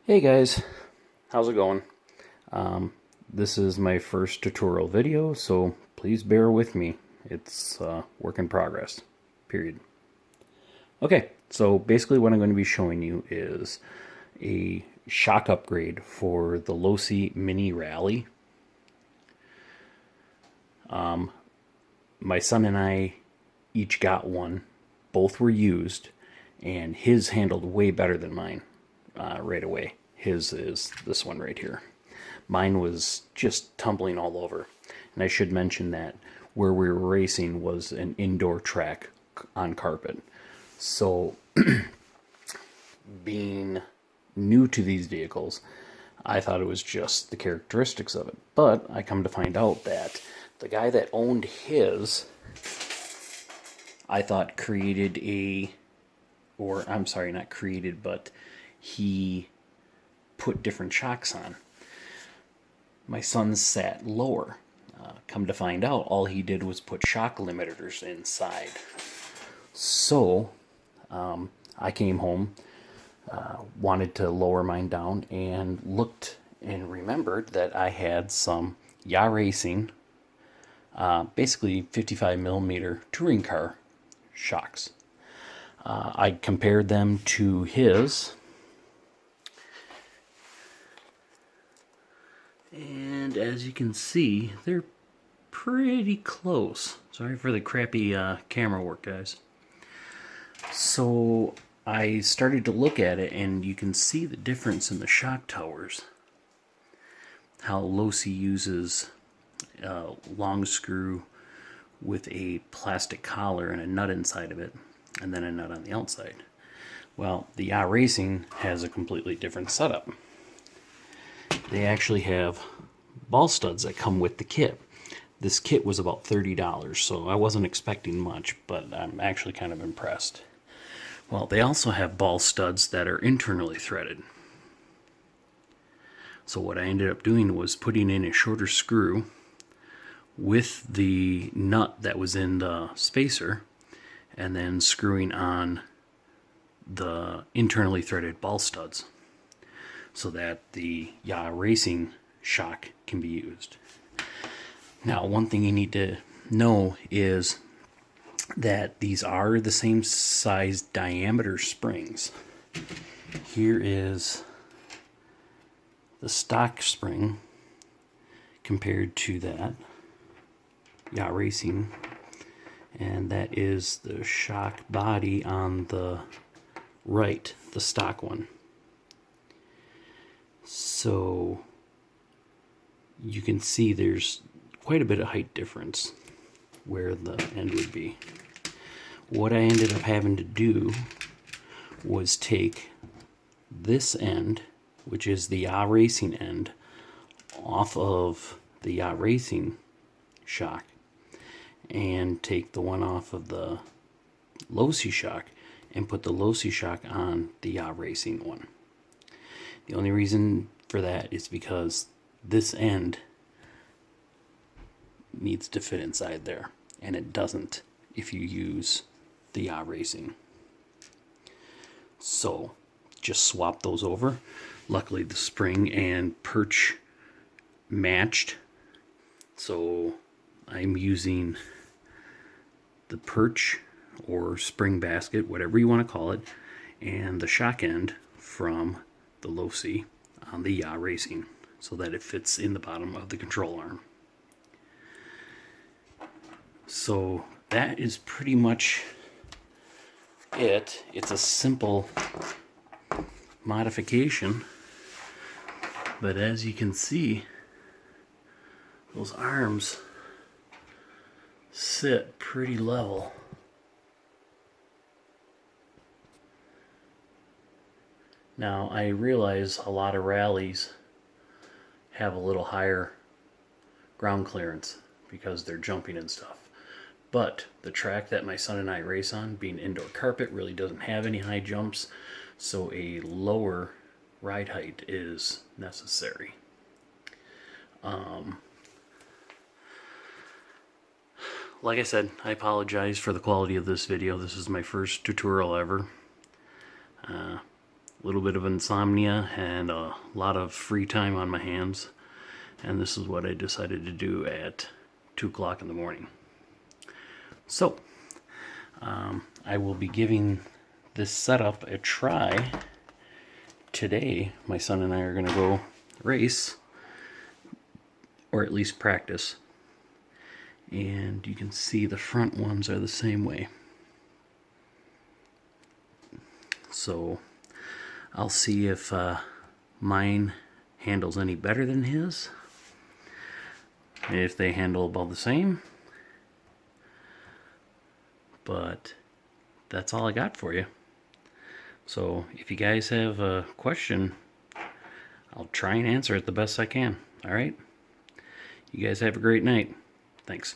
Hey guys, how's it going? This is my first tutorial video, so please bear with me. It's work in progress, period. Okay, so basically what I'm going to be showing you is a shock upgrade for the Losi Mini Rally. My son and I each got one. Both were used, and his handled way better than mine right away. His is this one right here. Mine was just tumbling all over. And I should mention that where we were racing was an indoor track on carpet. So, being new to these vehicles, I thought it was just the characteristics of it. But I come to find out that the guy that owned his, I thought created I'm sorry, not created, but he put different shocks on. My son sat lower. Come to find out, all he did was put shock limiters inside. So, I came home, wanted to lower mine down, and looked and remembered that I had some Yaw Racing, basically 55 millimeter touring car shocks. I compared them to his, and as you can see, they're pretty close. Sorry for the crappy camera work, guys. So I started to look at it, and you can see the difference in the shock towers. How Losi uses a long screw with a plastic collar and a nut inside of it, and then a nut on the outside. Well, the Yaw Racing has a completely different setup. They actually have ball studs that come with the kit. This kit was about $30, so I wasn't expecting much, but I'm actually kind of impressed. Well, they also have ball studs that are internally threaded. So what I ended up doing was putting in a shorter screw with the nut that was in the spacer, and then screwing on the internally threaded ball studs so that the Yaw Racing shock can be used. Now, one thing you need to know is that these are the same size diameter springs. Here is the stock spring compared to that Yaw Racing, and that is the shock body on the right, the stock one. So you can see there's quite a bit of height difference where the end would be. What I ended up having to do was take this end, which is the Yaw Racing end, off of the Yaw Racing shock, and take the one off of the Losi shock and put the Losi shock on the Yaw Racing one. The only reason for that is because this end needs to fit inside there, and it doesn't if you use the Yaw Racing. So just swap those over. Luckily the spring and perch matched, so I'm using the perch or spring basket, whatever you want to call it, and the shock end from the Losi on the Yaw Racing, so that it fits in the bottom of the control arm. So that is pretty much it. It's a simple modification, but as you can see, those arms sit pretty level. Now, I realize a lot of rallies have a little higher ground clearance because they're jumping and stuff. But the track that my son and I race on, being indoor carpet, really doesn't have any high jumps, so a lower ride height is necessary. Like I said, I apologize for the quality of this video. This is my first tutorial ever. little bit of insomnia and a lot of free time on my hands. And this is what I decided to do at 2 o'clock in the morning. So, I will be giving this setup a try today. My son and I are going to go race, or at least practice. And you can see the front ones are the same way. So I'll see if mine handles any better than his. If they handle about the same. But that's all I got for you. So if you guys have a question, I'll try and answer it the best I can. All right? You guys have a great night. Thanks.